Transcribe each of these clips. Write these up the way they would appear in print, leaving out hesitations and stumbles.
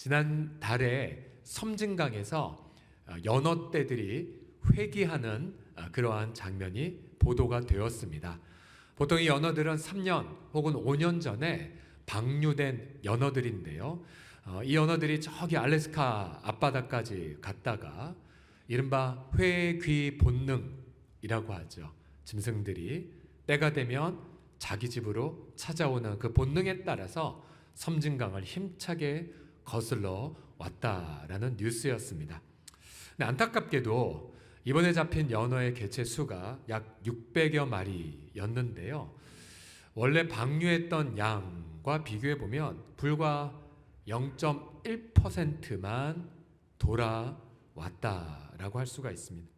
지난달에 섬진강에서 연어떼들이 회귀하는 그러한 장면이 보도가 되었습니다. 보통 이 연어들은 3년 혹은 5년 전에 방류된 연어들인데요. 이 연어들이 저기 알래스카 앞바다까지 갔다가 이른바 회귀 본능이라고 하죠. 짐승들이 때가 되면 자기 집으로 찾아오는 그 본능에 따라서 섬진강을 힘차게 거슬러 왔다라는 뉴스였습니다. 근데 안타깝게도 이번에 잡힌 연어의 개체 수가 약 600여 마리였는데요. 원래 방류했던 양과 비교해 보면 불과 0.1%만 돌아왔다라고 할 수가 있습니다.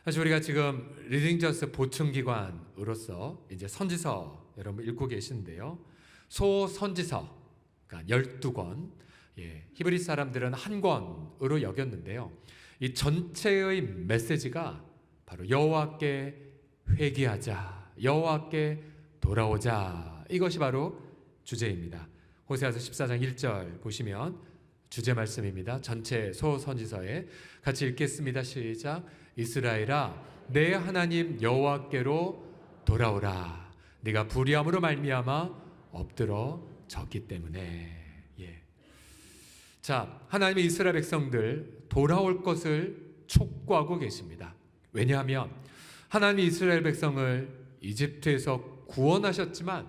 사실 우리가 지금 리딩저스 보충기관으로서 이제 선지서 여러분 읽고 계신데요. 소선지서 그러니까 12권, 히브리 사람들은 한 권으로 여겼는데요. 이 전체의 메시지가 바로 여호와께 회개하자, 여호와께 돌아오자, 이것이 바로 주제입니다. 호세아서 14장 1절 보시면 주제 말씀입니다. 전체 소선지서에 같이 읽겠습니다. 시작. 이스라엘아, 내 하나님 여호와께로 돌아오라. 네가 불의함으로 말미암아 엎드러졌기 때문에. 자, 하나님의 이스라엘 백성들 돌아올 것을 촉구하고 계십니다. 왜냐하면 하나님이 이스라엘 백성을 이집트에서 구원하셨지만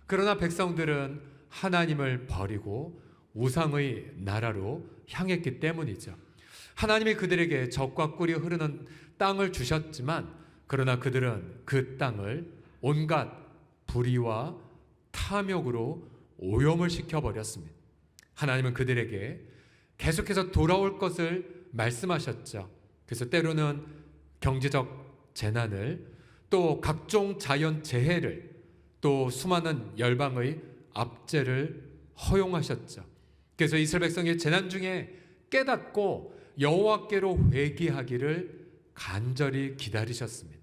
그러나 백성들은 하나님을 버리고 우상의 나라로 향했기 때문이죠. 하나님이 그들에게 젖과 꿀이 흐르는 땅을 주셨지만 그러나 그들은 그 땅을 온갖 불의와 탐욕으로 오염을 시켜버렸습니다. 하나님은 그들에게 계속해서 돌아올 것을 말씀하셨죠. 그래서 때로는 경제적 재난을, 또 각종 자연 재해를, 또 수많은 열방의 압제를 허용하셨죠. 그래서 이스라엘 백성의 재난 중에 깨닫고 여호와께로 회개하기를 간절히 기다리셨습니다.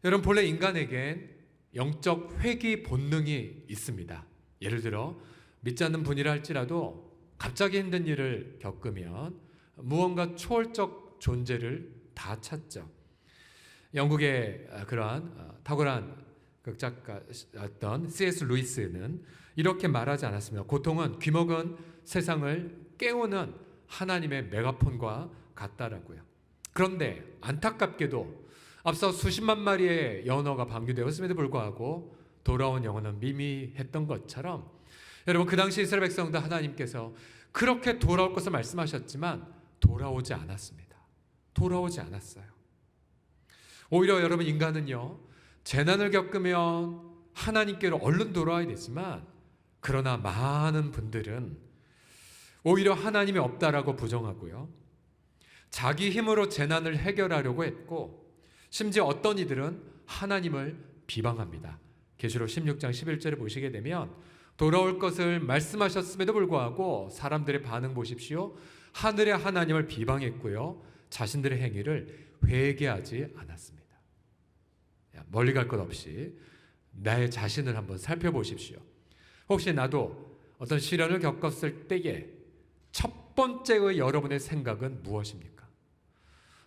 여러분, 본래 인간에겐 영적 회귀 본능이 있습니다. 예를 들어 믿지 않는 분이라 할지라도 갑자기 힘든 일을 겪으면 무언가 초월적 존재를 다 찾죠. 영국의 그러한 탁월한 극작가였던 C.S. 루이스는 이렇게 말하지 않았습니다. 고통은 귀먹은 세상을 깨우는 하나님의 메가폰과 같다라고요. 그런데 안타깝게도 앞서 수십만 마리의 연어가 방류되었음에도 불구하고 돌아온 영혼은 미미했던 것처럼 여러분, 그 당시 이스라엘 백성도 하나님께서 그렇게 돌아올 것을 말씀하셨지만 돌아오지 않았습니다. 돌아오지 않았어요. 오히려 여러분, 인간은요, 재난을 겪으면 하나님께로 얼른 돌아와야 되지만 그러나 많은 분들은 오히려 하나님이 없다라고 부정하고요, 자기 힘으로 재난을 해결하려고 했고 심지어 어떤 이들은 하나님을 비방합니다. 계시록 16장 11절을 보시게 되면 돌아올 것을 말씀하셨음에도 불구하고 사람들의 반응 보십시오. 하늘의 하나님을 비방했고요, 자신들의 행위를 회개하지 않았습니다. 멀리 갈 것 없이 나의 자신을 한번 살펴보십시오. 혹시 나도 어떤 시련을 겪었을 때에 첫 번째의 여러분의 생각은 무엇입니까?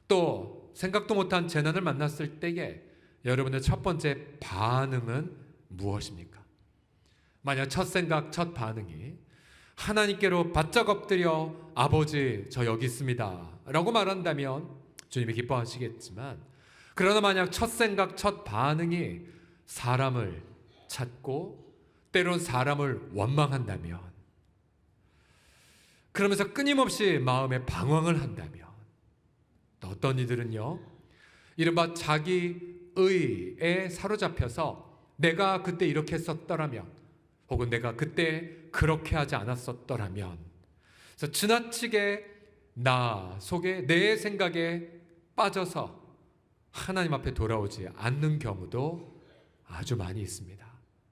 또 생각도 못한 재난을 만났을 때에 여러분의 첫 번째 반응은 무엇입니까? 만약 첫 생각, 첫 반응이 하나님께로 바짝 엎드려 아버지 저 여기 있습니다 라고 말한다면 주님이 기뻐하시겠지만, 그러나 만약 첫 생각, 첫 반응이 사람을 찾고 때론 사람을 원망한다면, 그러면서 끊임없이 마음에 방황을 한다면, 또 어떤 이들은요, 이른바 자기 의에 사로잡혀서 내가 그때 이렇게 했었더라면, 혹은 내가 그때 그렇게 하지 않았었더라면, 그래서 지나치게 나 속에 내 생각에 빠져서 하나님 앞에 돌아오지 않는 경우도 아주 많이 있습니다.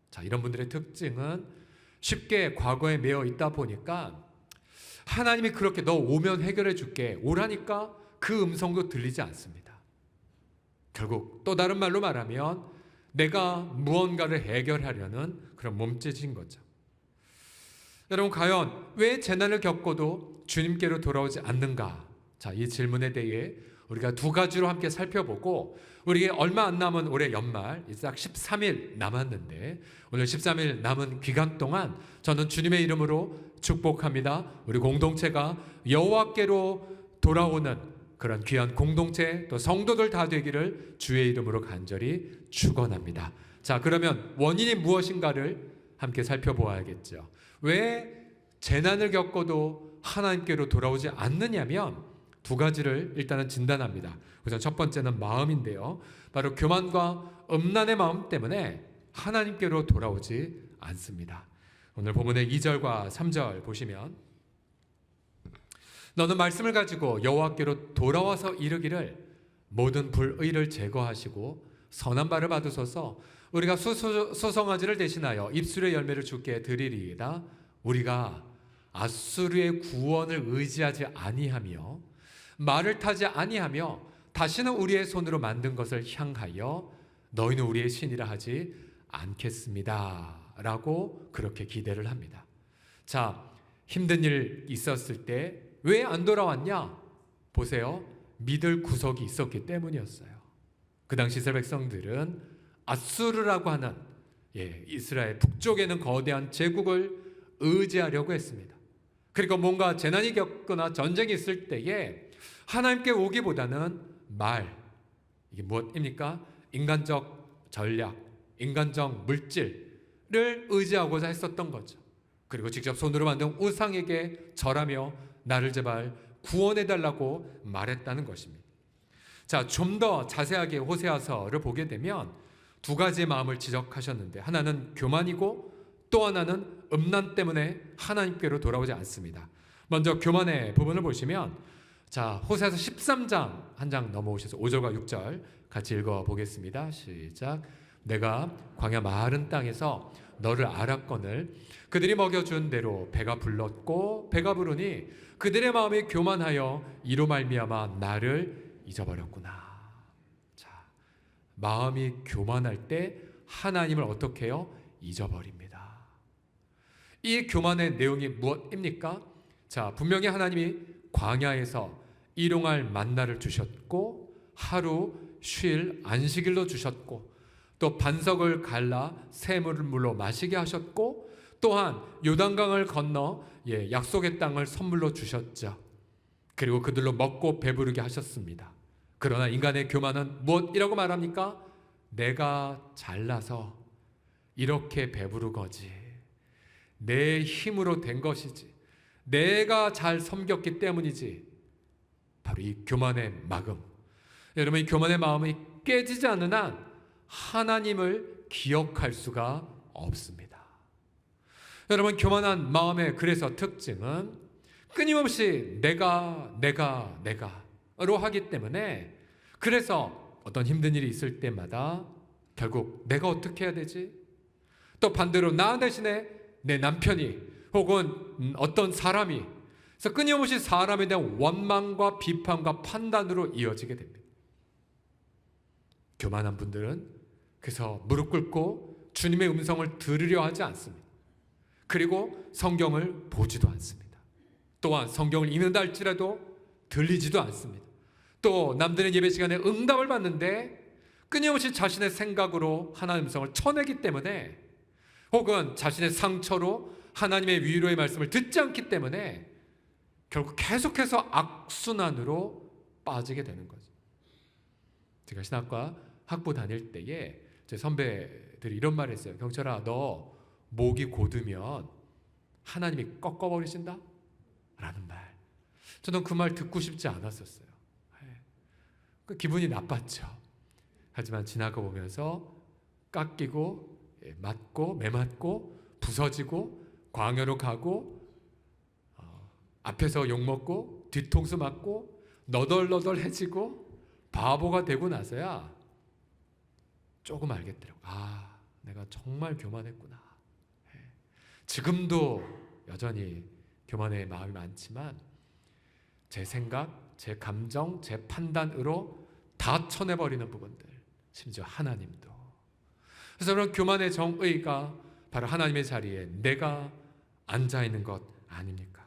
자, 이런 분들의 특징은 쉽게 과거에 매여 있다 보니까 하나님이 그렇게 너 오면 해결해 줄게 오라니까 그 음성도 들리지 않습니다. 결국 또 다른 말로 말하면 내가 무언가를 해결하려는 그런 몸짓인 거죠. 여러분, 과연 왜 재난을 겪고도 주님께로 돌아오지 않는가? 자, 이 질문에 대해 우리가 두 가지로 함께 살펴보고, 우리에게 얼마 안 남은 올해 연말, 딱 13일 남았는데, 오늘 13일 남은 기간 동안 저는 주님의 이름으로 축복합니다. 우리 공동체가 여호와께로 돌아오는 그런 귀한 공동체, 또 성도들 다 되기를 주의 이름으로 간절히 축원합니다. 자, 그러면 원인이 무엇인가를 함께 살펴보아야겠죠. 왜 재난을 겪어도 하나님께로 돌아오지 않느냐면 두 가지를 일단은 진단합니다. 우선 첫 번째는 마음인데요. 바로 교만과 음란의 마음 때문에 하나님께로 돌아오지 않습니다. 오늘 본문의 2절과 3절 보시면, 너는 말씀을 가지고 여호와께로 돌아와서 이르기를 모든 불의를 제거하시고 선한 바를 받으소서. 우리가 소송아지를 대신하여 입술의 열매를 주께 드리리이다. 우리가 아수르의 구원을 의지하지 아니하며 말을 타지 아니하며 다시는 우리의 손으로 만든 것을 향하여 너희는 우리의 신이라 하지 않겠습니다 라고 그렇게 기대를 합니다. 자, 힘든 일 있었을 때 왜 안 돌아왔냐? 보세요. 믿을 구석이 있었기 때문이었어요. 그 당시 이스라엘 백성들은 아수르라고 하는 이스라엘 북쪽에는 거대한 제국을 의지하려고 했습니다. 그리고 뭔가 재난이 겪거나 전쟁이 있을 때에 하나님께 오기보다는 이게 무엇입니까? 인간적 전략, 인간적 물질을 의지하고자 했었던 거죠. 그리고 직접 손으로 만든 우상에게 절하며 나를 제발 구원해달라고 말했다는 것입니다. 자, 좀 더 자세하게 호세아서를 보게 되면 두 가지의 마음을 지적하셨는데, 하나는 교만이고 또 하나는 음란 때문에 하나님께로 돌아오지 않습니다. 먼저 교만의 부분을 보시면, 자, 호세아서 13장 한 장 넘어오셔서 5절과 6절 같이 읽어보겠습니다. 시작. 내가 광야 마른 땅에서 너를 알았거늘 그들이 먹여준 대로 배가 불렀고 배가 부르니 그들의 마음이 교만하여 이로 말미암아 나를 잊어버렸구나. 자, 마음이 교만할 때 하나님을 어떻게 해요? 잊어버립니다. 이 교만의 내용이 무엇입니까? 자, 분명히 하나님이 광야에서 일용할 만나를 주셨고 하루 쉴 안식일로 주셨고 또 반석을 갈라 샘물로 마시게 하셨고 또한 요단강을 건너 약속의 땅을 선물로 주셨죠. 그리고 그들로 먹고 배부르게 하셨습니다. 그러나 인간의 교만은 무엇이라고 말합니까? 내가 잘나서 이렇게 배부른 거지, 내 힘으로 된 것이지, 내가 잘 섬겼기 때문이지. 바로 이 교만의 마음. 여러분, 이 교만의 마음이 깨지지 않는 한 하나님을 기억할 수가 없습니다. 여러분, 교만한 마음의 그래서 특징은 끊임없이 내가로 하기 때문에, 그래서 어떤 힘든 일이 있을 때마다 결국 내가 어떻게 해야 되지? 또 반대로 나 대신에 내 남편이 혹은 어떤 사람이, 그래서 끊임없이 사람에 대한 원망과 비판과 판단으로 이어지게 됩니다. 교만한 분들은 그래서 무릎 꿇고 주님의 음성을 들으려 하지 않습니다. 그리고 성경을 보지도 않습니다. 또한 성경을 읽는다 할지라도 들리지도 않습니다. 또 남들의 예배 시간에 응답을 받는데 끊임없이 자신의 생각으로 하나님의 음성을 쳐내기 때문에, 혹은 자신의 상처로 하나님의 위로의 말씀을 듣지 않기 때문에 결국 계속해서 악순환으로 빠지게 되는 거죠. 제가 신학과 학부 다닐 때에 제 선배들이 이런 말을 했어요. 경철아, 너 목이 곧으면 하나님이 꺾어버리신다? 라는 말. 저는 그 말 듣고 싶지 않았었어요. 기분이 나빴죠. 하지만 지나가 보면서 깎이고 맞고 매맞고 부서지고 광야로 가고 앞에서 욕먹고 뒤통수 맞고 너덜너덜해지고 바보가 되고 나서야 조금 알겠더라고요. 아, 내가 정말 교만했구나. 지금도 여전히 교만의 마음이 많지만 제 생각, 제 감정, 제 판단으로 다 쳐내버리는 부분들, 심지어 하나님도. 그래서 그런 교만의 정의가 바로 하나님의 자리에 내가 앉아 있는 것 아닙니까?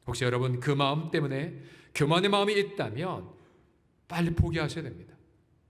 혹시 여러분 그 마음 때문에 교만의 마음이 있다면 빨리 포기하셔야 됩니다.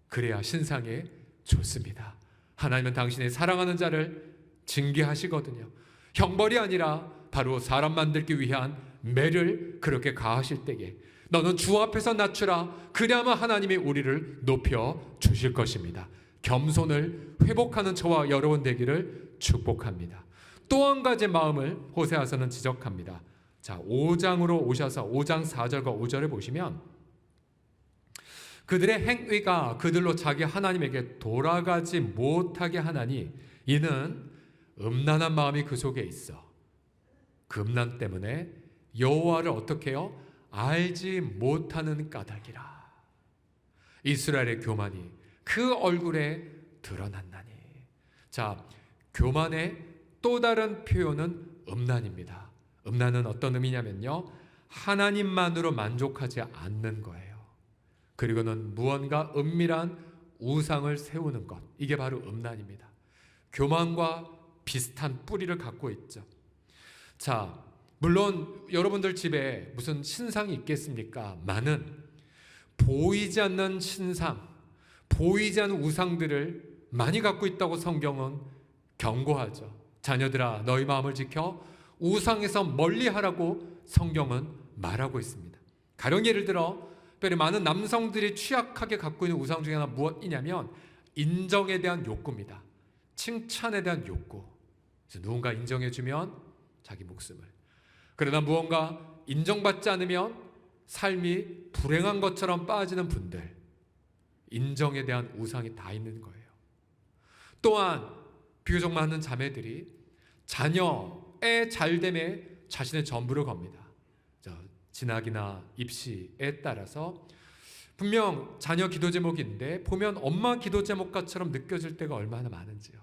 그래야 신상에 좋습니다. 하나님은 당신의 사랑하는 자를 징계하시거든요. 형벌이 아니라 바로 사람 만들기 위한 매를 그렇게 가하실 때에 너는 주 앞에서 낮추라. 그래야만 하나님이 우리를 높여 주실 것입니다. 겸손을 회복하는 저와 여러분 되기를 축복합니다. 또 한 가지 마음을 호세아서는 지적합니다. 자, 5장으로 오셔서 5장 4절과 5절을 보시면 그들의 행위가 그들로 자기 하나님에게 돌아가지 못하게 하나니 이는 음란한 마음이 그 속에 있어. 그 음란 때문에 여호와를 어떻게 해요? 알지 못하는 까닭이라. 이스라엘의 교만이 그 얼굴에 드러났나니. 자, 교만의 또 다른 표현은 음란입니다. 음란은 어떤 의미냐면요, 하나님만으로 만족하지 않는 거예요. 그리고는 무언가 은밀한 우상을 세우는 것, 이게 바로 음란입니다. 교만과 비슷한 뿌리를 갖고 있죠. 자, 물론 여러분들 집에 무슨 신상이 있겠습니까? 많은 보이지 않는 신상, 보이지 않는 우상들을 많이 갖고 있다고 성경은 경고하죠. 자녀들아, 너희 마음을 지켜 우상에서 멀리하라고 성경은 말하고 있습니다. 가령 예를 들어 많은 남성들이 취약하게 갖고 있는 우상 중에 하나 무엇이냐면 인정에 대한 욕구입니다. 칭찬에 대한 욕구. 그래서 누군가 인정해주면 자기 목숨을, 그러나 무언가 인정받지 않으면 삶이 불행한 것처럼 빠지는 분들, 인정에 대한 우상이 다 있는 거예요. 또한 비교적 많은 자매들이 자녀의 잘됨에 자신의 전부를 겁니다. 진학이나 입시에 따라서 분명 자녀 기도 제목인데 보면 엄마 기도 제목과처럼 느껴질 때가 얼마나 많은지요.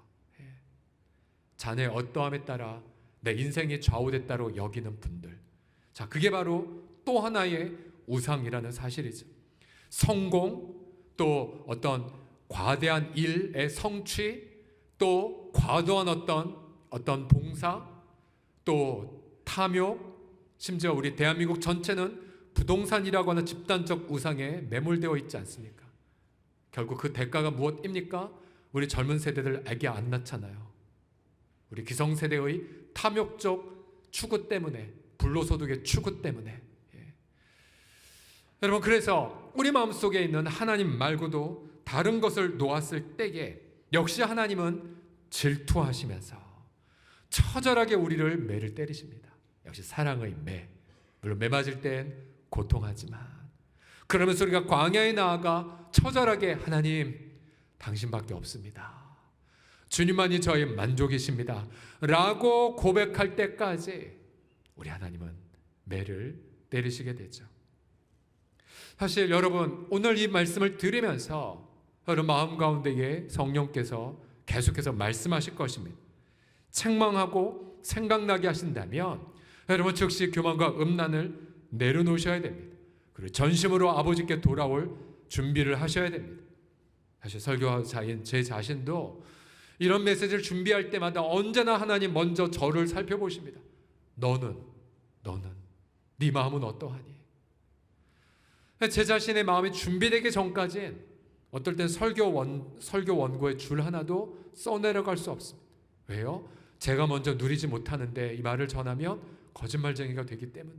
자녀의 어떠함에 따라 내 인생이 좌우됐다고 여기는 분들, 자, 그게 바로 또 하나의 우상이라는 사실이죠. 성공, 또 어떤 과대한 일의 성취, 또 과도한 어떤 봉사, 또 탐욕, 심지어 우리 대한민국 전체는 부동산이라고 하는 집단적 우상에 매몰되어 있지 않습니까? 결국 그 대가가 무엇입니까? 우리 젊은 세대들 애기 안 낳잖아요. 우리 기성세대의 탐욕적 추구 때문에, 불로소득의 추구 때문에. 여러분, 그래서 우리 마음속에 있는 하나님 말고도 다른 것을 놓았을 때에 역시 하나님은 질투하시면서 처절하게 우리를 매를 때리십니다. 역시 사랑의 매. 물론 매 맞을 땐 고통하지만, 그러면서 우리가 광야에 나아가 처절하게 하나님, 당신밖에 없습니다. 주님만이 저의 만족이십니다. 라고 고백할 때까지 우리 하나님은 매를 때리시게 되죠. 사실 여러분, 오늘 이 말씀을 들으면서 여러분 마음 가운데에 성령께서 계속해서 말씀하실 것입니다. 책망하고 생각나게 하신다면 여러분 즉시 교만과 음란을 내려놓으셔야 됩니다. 그리고 전심으로 아버지께 돌아올 준비를 하셔야 됩니다. 사실 설교자인 제 자신도 이런 메시지를 준비할 때마다 언제나 하나님 먼저 저를 살펴보십니다. 너는 네 마음은 어떠하니? 제 자신의 마음이 준비되기 전까지는 어떨 땐 설교 원고에 줄 하나도 써내려갈 수 없습니다. 왜요? 제가 먼저 누리지 못하는데 이 말을 전하면 거짓말쟁이가 되기 때문에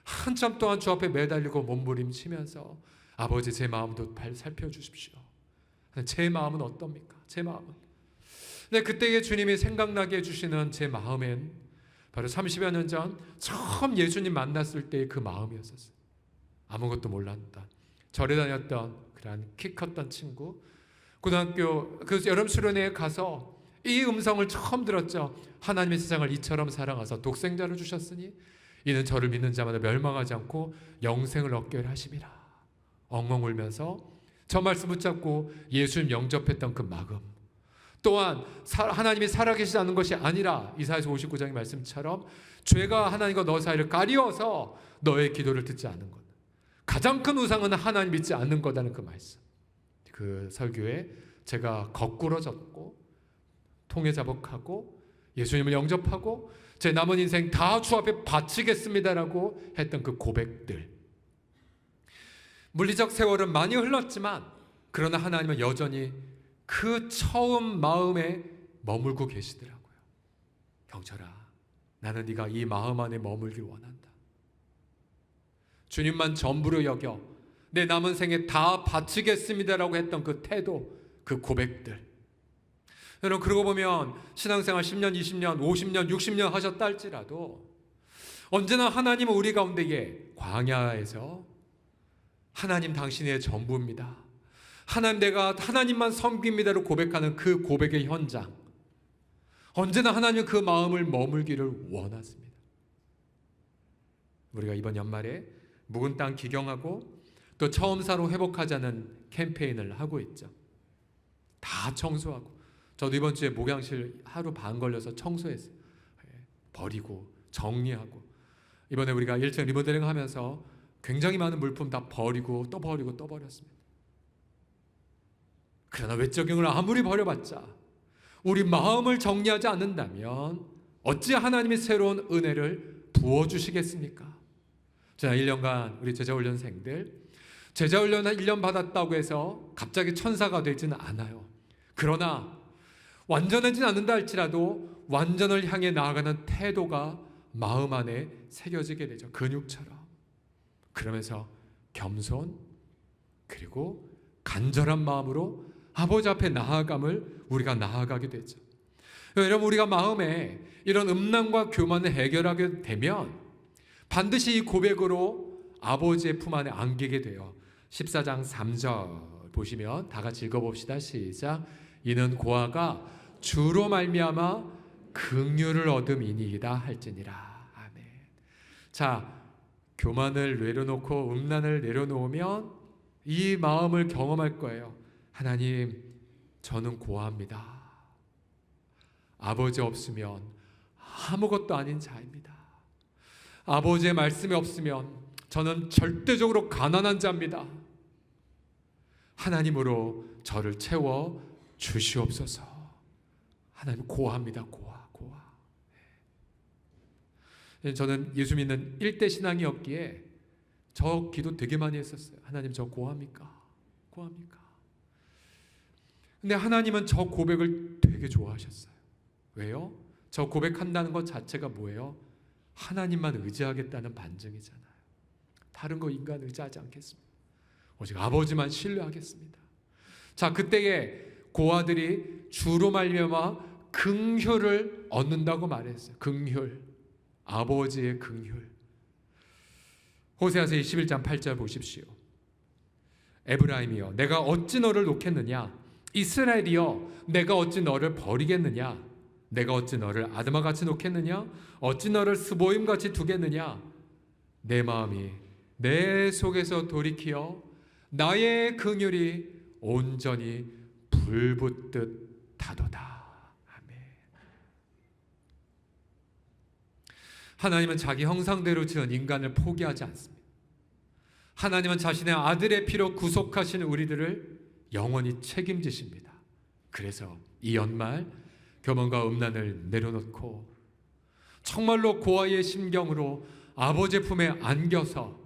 한참 동안 주 앞에 매달리고 몸부림치면서 아버지, 제 마음도 살펴주십시오. 제 마음은 어떻습니까? 제 마음은. 근데 그때에 주님이 생각나게 해주시는 제 마음엔 바로 30여 년 전 처음 예수님 만났을 때의 그 마음이었었어요. 아무것도 몰랐던, 절에 다녔던 그런 키 컸던 친구, 고등학교 그 여름 수련회에 가서 이 음성을 처음 들었죠. 하나님의 세상을 이처럼 사랑하사 독생자를 주셨으니 이는 저를 믿는 자마다 멸망하지 않고 영생을 얻게 하심이라. 엉엉 울면서 저 말씀 붙잡고 예수님 영접했던 그 마음, 또한 하나님이 살아계시지 않은 것이 아니라 이사야서 59장의 말씀처럼 죄가 하나님과 너 사이를 가리워서 너의 기도를 듣지 않은 것, 가장 큰 우상은 하나님 믿지 않는 거다는 그 말씀. 그 설교에 제가 거꾸로 졌고 통해 자복하고 예수님을 영접하고 제 남은 인생 다 주 앞에 바치겠습니다라고 했던 그 고백들. 물리적 세월은 많이 흘렀지만 그러나 하나님은 여전히 그 처음 마음에 머물고 계시더라고요. 경철아, 나는 네가 이 마음 안에 머물길 원한다. 주님만 전부로 여겨 내 남은 생에 다 바치겠습니다라고 했던 그 태도, 그 고백들. 여러분, 그러고 보면 신앙생활 10년, 20년, 50년, 60년 하셨다 할지라도 언제나 하나님은 우리 가운데에 광야에서 하나님 당신의 전부입니다, 하나님 내가 하나님만 섬깁니다로 고백하는 그 고백의 현장, 언제나 하나님은 그 마음을 머물기를 원하십니다. 우리가 이번 연말에 묵은 땅 기경하고 또 처음사로 회복하자는 캠페인을 하고 있죠. 다 청소하고, 저도 이번 주에 목양실 하루 반 걸려서 청소했어요. 버리고 정리하고, 이번에 우리가 1층 리모델링 하면서 굉장히 많은 물품 다 버리고 또 버리고 또 버렸습니다. 그러나 외적 영을 아무리 버려봤자 우리 마음을 정리하지 않는다면 어찌 하나님이 새로운 은혜를 부어주시겠습니까? 지난 1년간 우리 제자훈련생들, 제자훈련을 1년 받았다고 해서 갑자기 천사가 되지는 않아요. 그러나 완전하진 않는다 할지라도 완전을 향해 나아가는 태도가 마음 안에 새겨지게 되죠. 근육처럼. 그러면서 겸손 그리고 간절한 마음으로 아버지 앞에 나아감을 우리가 나아가게 되죠. 여러분, 우리가 마음에 이런 음란과 교만을 해결하게 되면 반드시 이 고백으로 아버지의 품 안에 안기게 돼요. 14장 3절 보시면 다 같이 읽어봅시다. 시작. 이는 고아가 주로 말미암아 긍휼을 얻음이니이다 할지니라. 아멘. 자, 교만을 내려놓고 음란을 내려놓으면 이 마음을 경험할 거예요. 하나님, 저는 고아입니다. 아버지 없으면 아무것도 아닌 자입니다. 아버지의 말씀이 없으면 저는 절대적으로 가난한 자입니다. 하나님으로 저를 채워 주시옵소서. 하나님, 고아입니다. 고아. 저는 예수 믿는 1대 신앙이었기에 저 기도 되게 많이 했었어요. 하나님, 저 고아입니까? 고아입니까? 근데 하나님은 저 고백을 되게 좋아하셨어요. 왜요? 저 고백한다는 것 자체가 뭐예요? 하나님만 의지하겠다는 반증이잖아요. 다른 거 인간 의지하지 않겠습니다. 오직 아버지만 신뢰하겠습니다. 자, 그때에 고아들이 주로 말미암아 긍휼을 얻는다고 말했어요. 긍휼, 아버지의 긍휼. 호세아서 21장 8절 보십시오. 에브라임이여, 내가 어찌 너를 놓겠느냐? 이스라엘이여, 내가 어찌 너를 버리겠느냐? 내가 어찌 너를 아드마같이 놓겠느냐? 어찌 너를 스보임같이 두겠느냐? 내 마음이 내 속에서 돌이키어 나의 긍휼이 온전히 불붙듯 하도다. 아멘. 하나님은 자기 형상대로 지은 인간을 포기하지 않습니다. 하나님은 자신의 아들의 피로 구속하신 우리들을 영원히 책임지십니다. 그래서 이 연말 교만과 음란을 내려놓고 정말로 고아의 심경으로 아버지의 품에 안겨서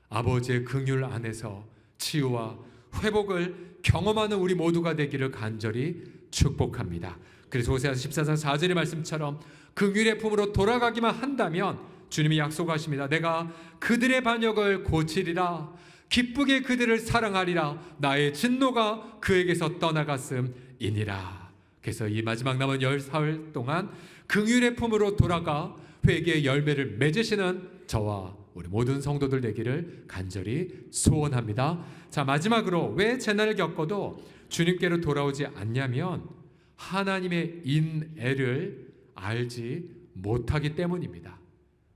아버지의 긍휼 안에서 치유와 회복을 경험하는 우리 모두가 되기를 간절히 축복합니다. 그래서 호세아서 14장 4절의 말씀처럼 긍휼의 품으로 돌아가기만 한다면 주님이 약속하십니다. 내가 그들의 반역을 고치리라. 기쁘게 그들을 사랑하리라. 나의 진노가 그에게서 떠나갔음이니라. 그래서 이 마지막 남은 14일 동안 긍휼의 품으로 돌아가 회개의 열매를 맺으시는 저와 우리 모든 성도들 되기를 간절히 소원합니다. 자, 마지막으로 왜 재난을 겪어도 주님께로 돌아오지 않냐면 하나님의 인애를 알지 못하기 때문입니다.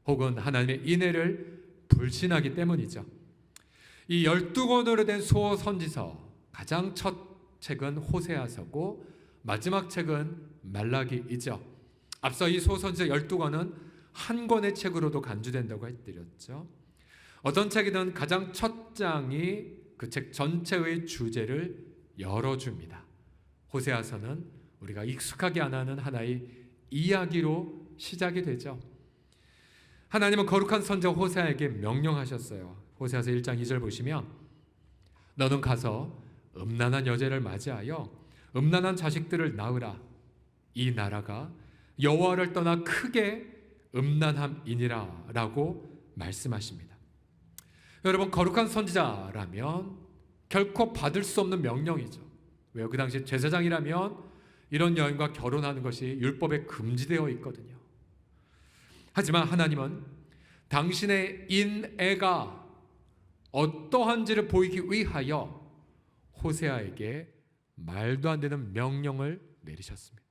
혹은 하나님의 인애를 불신하기 때문이죠. 이 12권으로 된 소선지서 가장 첫 책은 호세아서고 마지막 책은 말라기이죠. 앞서 이 소선지서 12권은 한 권의 책으로도 간주된다고 해드렸죠. 어떤 책이든 가장 첫 장이 그 책 전체의 주제를 열어줍니다. 호세아서는 우리가 익숙하게 안 하는 하나의 이야기로 시작이 되죠. 하나님은 거룩한 선지자 호세아에게 명령하셨어요. 호세아서 1장 2절 보시면 너는 가서 음란한 여자를 맞이하여 음란한 자식들을 낳으라. 이 나라가 여호와를 떠나 크게 음란함이니라 라고 말씀하십니다. 여러분, 거룩한 선지자라면 결코 받을 수 없는 명령이죠. 왜요? 그 당시 제사장이라면 이런 여인과 결혼하는 것이 율법에 금지되어 있거든요. 하지만 하나님은 당신의 인애가 어떠한지를 보이기 위하여 호세아에게 말도 안 되는 명령을 내리셨습니다.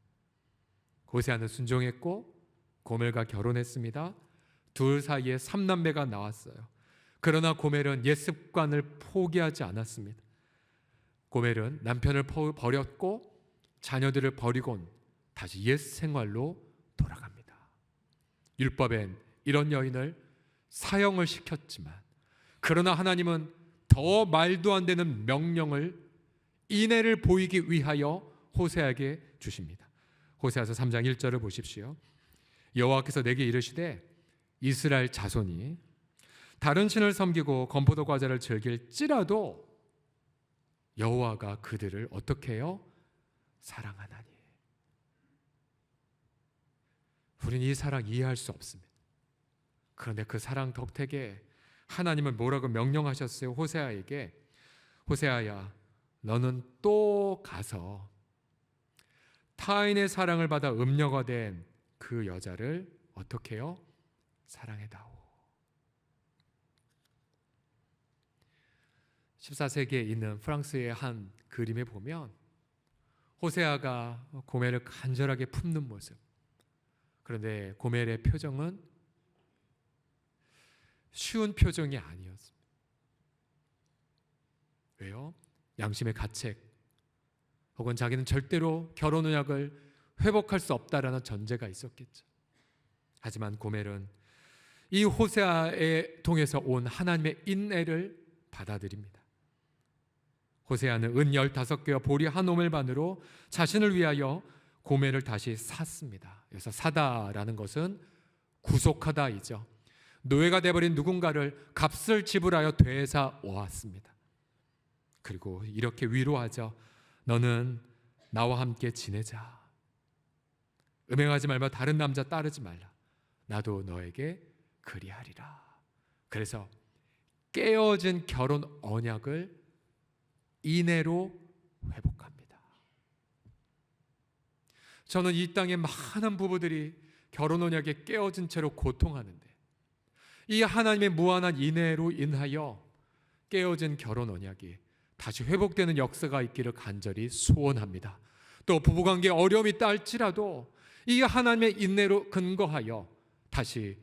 호세아는 순종했고 고멜과 결혼했습니다. 둘 사이에 3남매가 나왔어요. 그러나 고멜은 옛 습관을 포기하지 않았습니다. 고멜은 남편을 버렸고 자녀들을 버리곤 다시 옛 생활로 돌아갑니다. 율법엔 이런 여인을 사형을 시켰지만 그러나 하나님은 더 말도 안 되는 명령을 인애를 보이기 위하여 호세아에게 주십니다. 호세아서 3장 1절을 보십시오. 여호와께서 내게 이르시되 이스라엘 자손이 다른 신을 섬기고 건포도 과자를 즐길지라도 여호와가 그들을 어떻게 해요? 사랑하나니. 우리는 이 사랑 이해할 수 없습니다. 그런데 그 사랑 덕택에 하나님은 뭐라고 명령하셨어요? 호세아에게 호세아야 너는 또 가서 타인의 사랑을 받아 음녀가 된 그 여자를 어떻게 해요? 사랑해다오. 14세기에 있는 프랑스의 한 그림에 보면 호세아가 고멜을 간절하게 품는 모습. 그런데 고멜의 표정은 쉬운 표정이 아니었습니다. 왜요? 양심의 가책 혹은 자기는 절대로 결혼 언약을 회복할 수 없다라는 전제가 있었겠죠. 하지만 고멜은 이 호세아에 통해서 온 하나님의 인애를 받아들입니다. 호세아는 은 15개와 보리 한 오멜반으로 자신을 위하여 고멜을 다시 샀습니다. 그래서 사다라는 것은 구속하다이죠. 노예가 되어버린 누군가를 값을 지불하여 되사 오았습니다. 그리고 이렇게 위로하죠. 너는 나와 함께 지내자. 음행하지 말며 다른 남자 따르지 말라. 나도 너에게 그리하리라. 그래서 깨어진 결혼 언약을 인애로 회복합니다. 저는 이 땅의 많은 부부들이 결혼 언약에 깨어진 채로 고통하는데 이 하나님의 무한한 인애로 인하여 깨어진 결혼 언약이 다시 회복되는 역사가 있기를 간절히 소원합니다. 또 부부관계에 어려움이 있다 할지라도 이 하나님의 인애로 근거하여 다시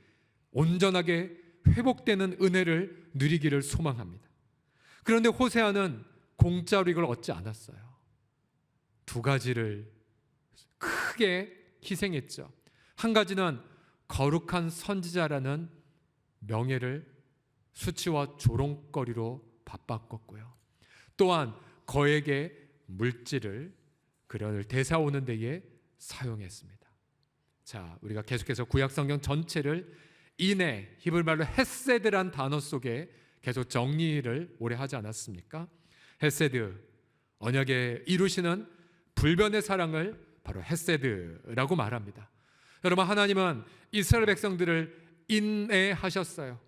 온전하게 회복되는 은혜를 누리기를 소망합니다. 그런데 호세아는 공짜로 이걸 얻지 않았어요. 두 가지를 크게 희생했죠. 한 가지는 거룩한 선지자라는 명예를 수치와 조롱거리로 바꿨고요. 또한 거액의 물질을 그를 되사오는 데에 사용했습니다. 자, 우리가 계속해서 구약성경 전체를 인애, 히브리말로 헤세드란 단어 속에 계속 정리를 오래 하지 않았습니까? 헤세드, 언약에 이루시는 불변의 사랑을 바로 헤세드라고 말합니다. 여러분, 하나님은 이스라엘 백성들을 인애하셨어요.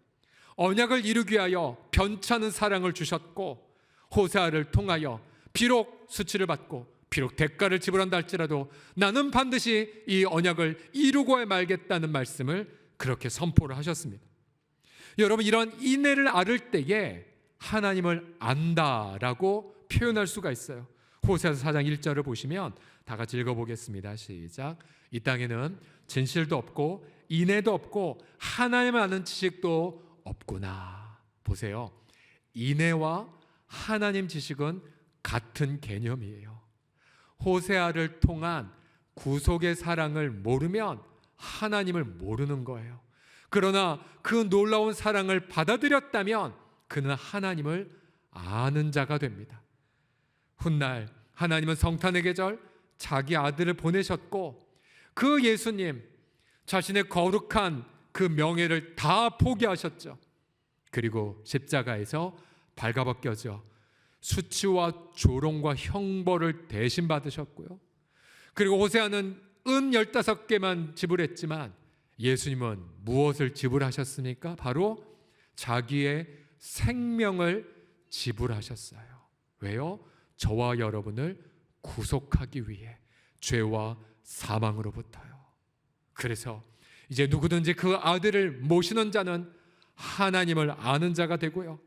언약을 이루기 위하여 변찮은 사랑을 주셨고 호세아를 통하여 비록 수치를 받고 비록 대가를 지불한다 할지라도 나는 반드시 이 언약을 이루고야 말겠다는 말씀을 그렇게 선포를 하셨습니다. 여러분, 이런 인애를 알을 때에 하나님을 안다라고 표현할 수가 있어요. 호세아서 4장 1절을 보시면 다 같이 읽어보겠습니다. 시작. 이 땅에는 진실도 없고 인애도 없고 하나님을 아는 지식도 없구나. 보세요. 인애와 하나님 지식은 같은 개념이에요. 호세아를 통한 구속의 사랑을 모르면 하나님을 모르는 거예요. 그러나 그 놀라운 사랑을 받아들였다면 그는 하나님을 아는 자가 됩니다. 훗날 하나님은 성탄의 계절 자기 아들을 보내셨고 그 예수님 자신의 거룩한 그 명예를 다 포기하셨죠. 그리고 십자가에서 발가벗겨져 수치와 조롱과 형벌을 대신 받으셨고요. 그리고 호세아는 은 15개만 지불했지만 예수님은 무엇을 지불하셨습니까? 바로 자기의 생명을 지불하셨어요. 왜요? 저와 여러분을 구속하기 위해, 죄와 사망으로부터요. 그래서 이제 누구든지 그 아들을 모시는 자는 하나님을 아는 자가 되고요,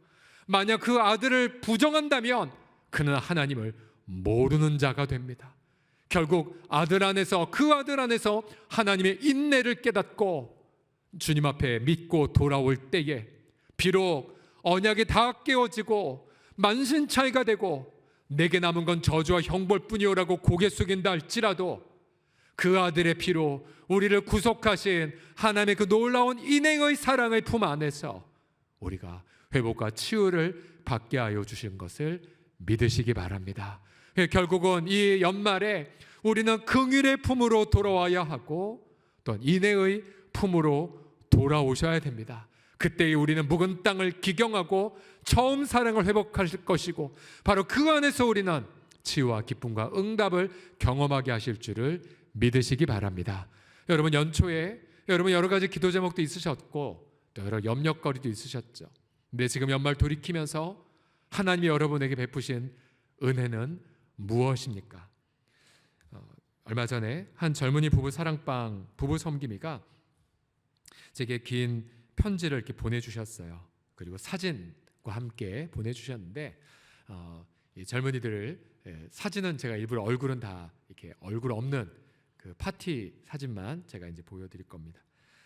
만약 그 아들을 부정한다면 그는 하나님을 모르는 자가 됩니다. 결국 아들 안에서, 그 아들 안에서 하나님의 인내를 깨닫고 주님 앞에 믿고 돌아올 때에 비록 언약이 다 깨어지고 만신창이가 되고 내게 남은 건 저주와 형벌뿐이오라고 고개 숙인다 할지라도 그 아들의 피로 우리를 구속하신 하나님의 그 놀라운 인행의 사랑의 품 안에서 우리가 회복과 치유를 받게 하여 주신 것을 믿으시기 바랍니다. 결국은 이 연말에 우리는 긍휼의 품으로 돌아와야 하고 또 인애의 품으로 돌아오셔야 됩니다. 그때 우리는 묵은 땅을 기경하고 처음 사랑을 회복하실 것이고 바로 그 안에서 우리는 치유와 기쁨과 응답을 경험하게 하실 줄을 믿으시기 바랍니다. 여러분, 연초에 여러분 여러 가지 기도 제목도 있으셨고 또 여러 염려거리도 있으셨죠. 근데 지금 연말 돌이키면서 하나님이 여러분에게 베푸신 은혜는 무엇입니까? 얼마 전에 한 젊은이 부부 사랑방 부부 섬김이가 제게 긴 편지를 이렇게 보내주셨어요. 그리고 사진과 함께 보내주셨는데 이 젊은이들을 사진은 제가 일부러 얼굴은 다 이렇게 얼굴 없는 그 파티 사진만 제가 이제 보여드릴 겁니다.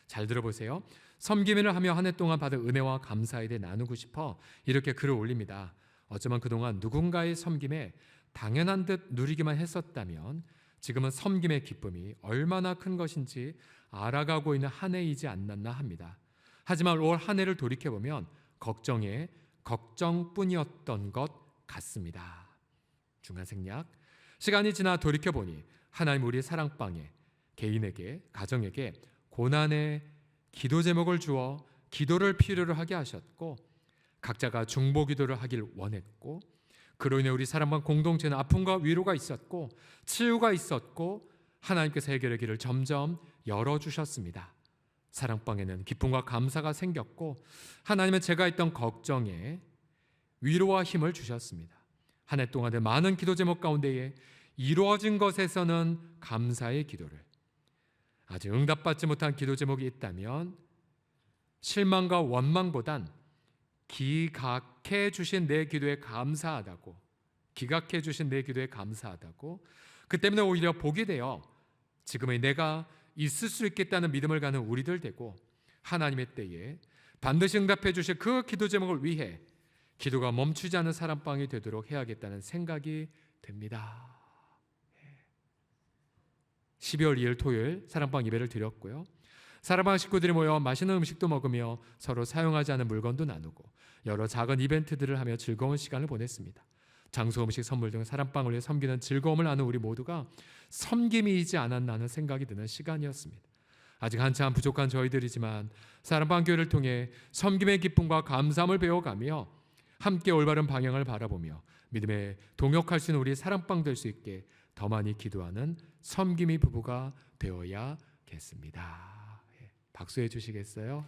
잘 들어보세요. 섬김을 하며 한 해 동안 받은 은혜와 감사에 대해 나누고 싶어 이렇게 글을 올립니다. 어쩌면 그동안 누군가의 섬김에 당연한 듯 누리기만 했었다면 지금은 섬김의 기쁨이 얼마나 큰 것인지 알아가고 있는 한 해이지 않았나 합니다. 하지만 올 한 해를 돌이켜보면 걱정에 걱정뿐이었던 것 같습니다. 중간 생략. 시간이 지나 돌이켜보니 하나님 우리 사랑방에 개인에게, 가정에게 고난의 기도 제목을 주어 기도를 필요로 하게 하셨고 각자가 중보 기도를 하길 원했고 그로 인해 우리 사랑방 공동체는 아픔과 위로가 있었고 치유가 있었고 하나님께서 해결의 길을 점점 열어주셨습니다. 사랑방에는 기쁨과 감사가 생겼고 하나님은 제가 했던 걱정에 위로와 힘을 주셨습니다. 한 해 동안의 많은 기도 제목 가운데에 이루어진 것에서는 감사의 기도를, 아직 응답받지 못한 기도 제목이 있다면 실망과 원망보단 기각해 주신 내 기도에 감사하다고, 기각해 주신 내 기도에 감사하다고, 그 때문에 오히려 복이 되어 지금의 내가 있을 수 있겠다는 믿음을 가는 우리들 되고 하나님의 때에 반드시 응답해 주실 그 기도 제목을 위해 기도가 멈추지 않는 사랑방이 되도록 해야겠다는 생각이 됩니다. 12월 2일 토요일 사랑방 예배를 드렸고요. 사랑방 식구들이 모여 맛있는 음식도 먹으며 서로 사용하지 않은 물건도 나누고 여러 작은 이벤트들을 하며 즐거운 시간을 보냈습니다. 장소, 음식, 선물 등 사랑방을 위해 섬기는 즐거움을 나눈 우리 모두가 섬김이지 않았나 하는 생각이 드는 시간이었습니다. 아직 한참 부족한 저희들이지만 사랑방 교회를 통해 섬김의 기쁨과 감사함을 배워가며 함께 올바른 방향을 바라보며 믿음에 동역할 수 있는 우리 사랑방 될 수 있게 더 많이 기도하는 섬김이 부부가 되어야겠습니다. 박수해 주시겠어요?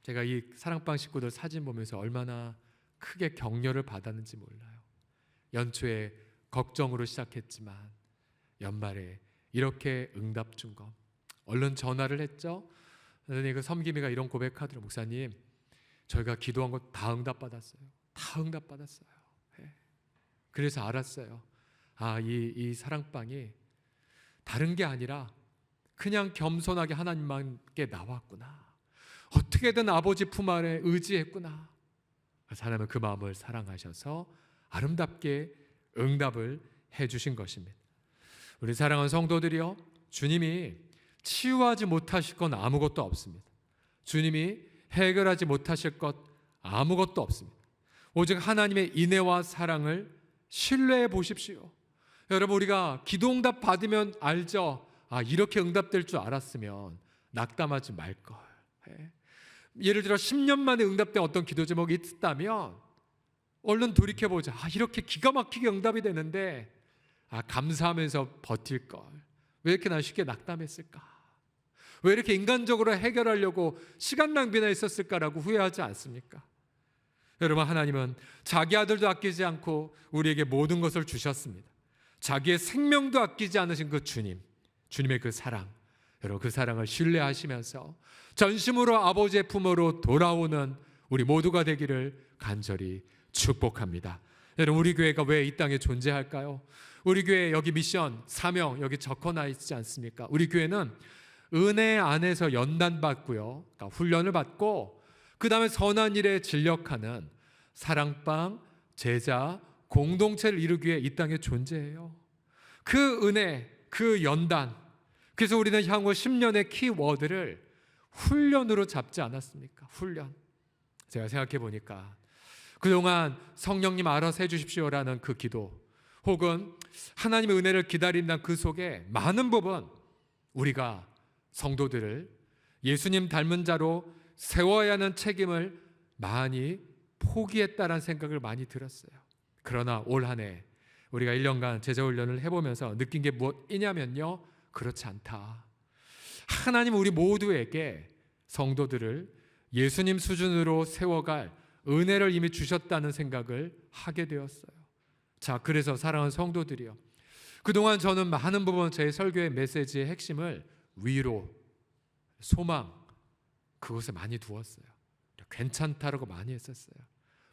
제가 이 사랑방 식구들 사진 보면서 얼마나 크게 격려를 받았는지 몰라요. 연초에 걱정으로 시작했지만 연말에 이렇게 응답 준 것. 얼른 전화를 했죠. 그러니 그 섬김이가 이런 고백하더라고요. 목사님, 저희가 기도한 거 다 응답받았어요. 다 응답받았어요. 그래서 알았어요. 이 사랑방이 다른 게 아니라 그냥 겸손하게 하나님께 나왔구나. 어떻게든 아버지 품 안에 의지했구나. 하나님은 그 마음을 사랑하셔서 아름답게 응답을 해주신 것입니다. 우리 사랑하는 성도들이요, 주님이 치유하지 못하실 건 아무것도 없습니다. 주님이 해결하지 못하실 것 아무것도 없습니다. 오직 하나님의 인애와 사랑을 신뢰해 보십시오. 여러분, 우리가 기도응답 받으면 알죠. 이렇게 응답될 줄 알았으면 낙담하지 말걸. 예를 들어 10년 만에 응답된 어떤 기도 제목이 있다면 얼른 돌이켜보자. 이렇게 기가 막히게 응답이 되는데 감사하면서 버틸걸. 왜 이렇게 난 쉽게 낙담했을까? 왜 이렇게 인간적으로 해결하려고 시간 낭비나 했었을까라고 후회하지 않습니까? 여러분, 하나님은 자기 아들도 아끼지 않고 우리에게 모든 것을 주셨습니다. 자기의 생명도 아끼지 않으신 그 주님의 그 사랑, 여러분, 그 사랑을 신뢰하시면서 전심으로 아버지의 품으로 돌아오는 우리 모두가 되기를 간절히 축복합니다. 여러분, 우리 교회가 왜 이 땅에 존재할까요? 우리 교회 여기 미션, 사명 여기 적혀나 있지 않습니까? 우리 교회는 은혜 안에서 연단받고요, 그러니까 훈련을 받고 그 다음에 선한 일에 진력하는 사랑방, 제자, 공동체를 이루기 위해 이 땅에 존재해요. 그 은혜, 그 연단, 그래서 우리는 향후 10년의 키워드를 훈련으로 잡지 않았습니까? 훈련. 제가 생각해 보니까 그동안 성령님 알아서 해주십시오라는 그 기도, 혹은 하나님의 은혜를 기다린다는 그 속에 많은 부분 우리가 성도들을 예수님 닮은 자로 세워야 하는 책임을 많이 포기했다는 생각을 많이 들었어요. 그러나 올 한 해 우리가 1년간 제자훈련을 해보면서 느낀 게 무엇이냐면요, 그렇지 않다. 하나님 우리 모두에게 성도들을 예수님 수준으로 세워갈 은혜를 이미 주셨다는 생각을 하게 되었어요. 자, 그래서 사랑하는 성도들이요, 그동안 저는 많은 부분 제 설교의 메시지의 핵심을 위로, 소망, 그것에 많이 두었어요. 괜찮다라고 많이 했었어요.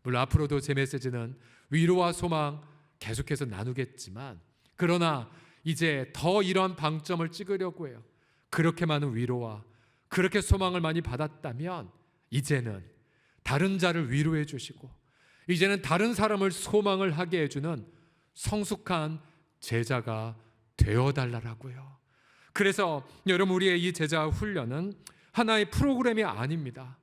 물론 앞으로도 제 메시지는 위로와 소망 계속해서 나누겠지만, 그러나 이제 더 이러한 방점을 찍으려고 해요. 그렇게 많은 위로와 그렇게 소망을 많이 받았다면 이제는 다른 자를 위로해 주시고, 이제는 다른 사람을 소망을 하게 해주는 성숙한 제자가 되어달라고요. 그래서 여러분, 우리의 이 제자 훈련은 하나의 프로그램이 아닙니다.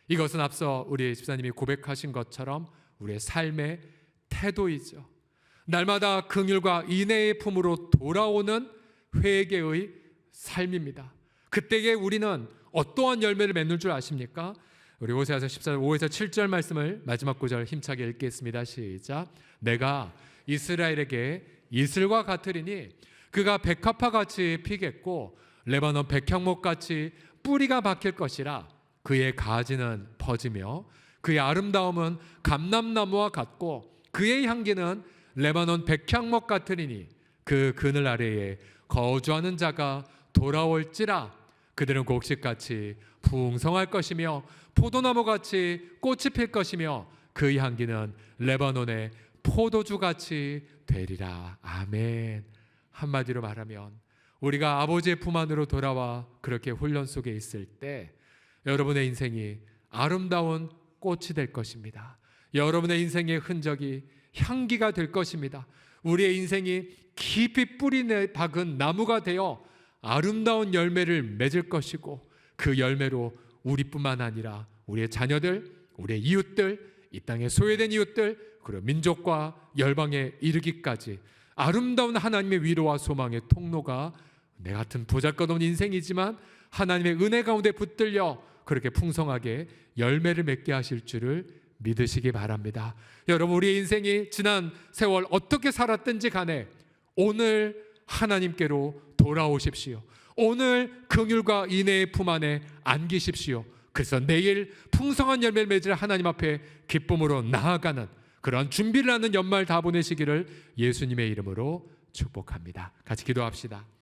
이것은 앞서 우리 집사님이 고백하신 것처럼 우리의 삶의 태도이죠. 날마다 긍휼과 인애의 품으로 돌아오는 회개의 삶입니다. 그때에 우리는 어떠한 열매를 맺는 줄 아십니까? 우리 호세아서 14절 5에서 7절 말씀을 마지막 구절 힘차게 읽겠습니다. 시작. 내가 이스라엘에게 이슬과 같으리니 그가 백합화같이 피겠고 레바논 백향목같이 뿌리가 박힐 것이라. 그의 가지는 퍼지며 그의 아름다움은 감람나무와 같고 그의 향기는 레바논 백향목 같으리니 그 그늘 아래에 거주하는 자가 돌아올지라. 그들은 곡식같이 풍성할 것이며 포도나무같이 꽃이 필 것이며 그 향기는 레바논의 포도주같이 되리라. 아멘. 한마디로 말하면 우리가 아버지의 품 안으로 돌아와 그렇게 훈련 속에 있을 때 여러분의 인생이 아름다운 꽃이 될 것입니다. 여러분의 인생의 흔적이 향기가 될 것입니다. 우리의 인생이 깊이 뿌리 박은 나무가 되어 아름다운 열매를 맺을 것이고, 그 열매로 우리뿐만 아니라 우리의 자녀들, 우리의 이웃들, 이 땅에 소외된 이웃들, 그리고 민족과 열방에 이르기까지 아름다운 하나님의 위로와 소망의 통로가 내 같은 보잘것없는 인생이지만 하나님의 은혜 가운데 붙들려 그렇게 풍성하게 열매를 맺게 하실 줄을 믿으시기 바랍니다. 여러분, 우리의 인생이 지난 세월 어떻게 살았든지 간에 오늘 하나님께로 돌아오십시오. 오늘 긍휼과 인애의 품 안에 안기십시오. 그래서 내일 풍성한 열매를 맺을 하나님 앞에 기쁨으로 나아가는 그런 준비를 하는 연말 다 보내시기를 예수님의 이름으로 축복합니다. 같이 기도합시다.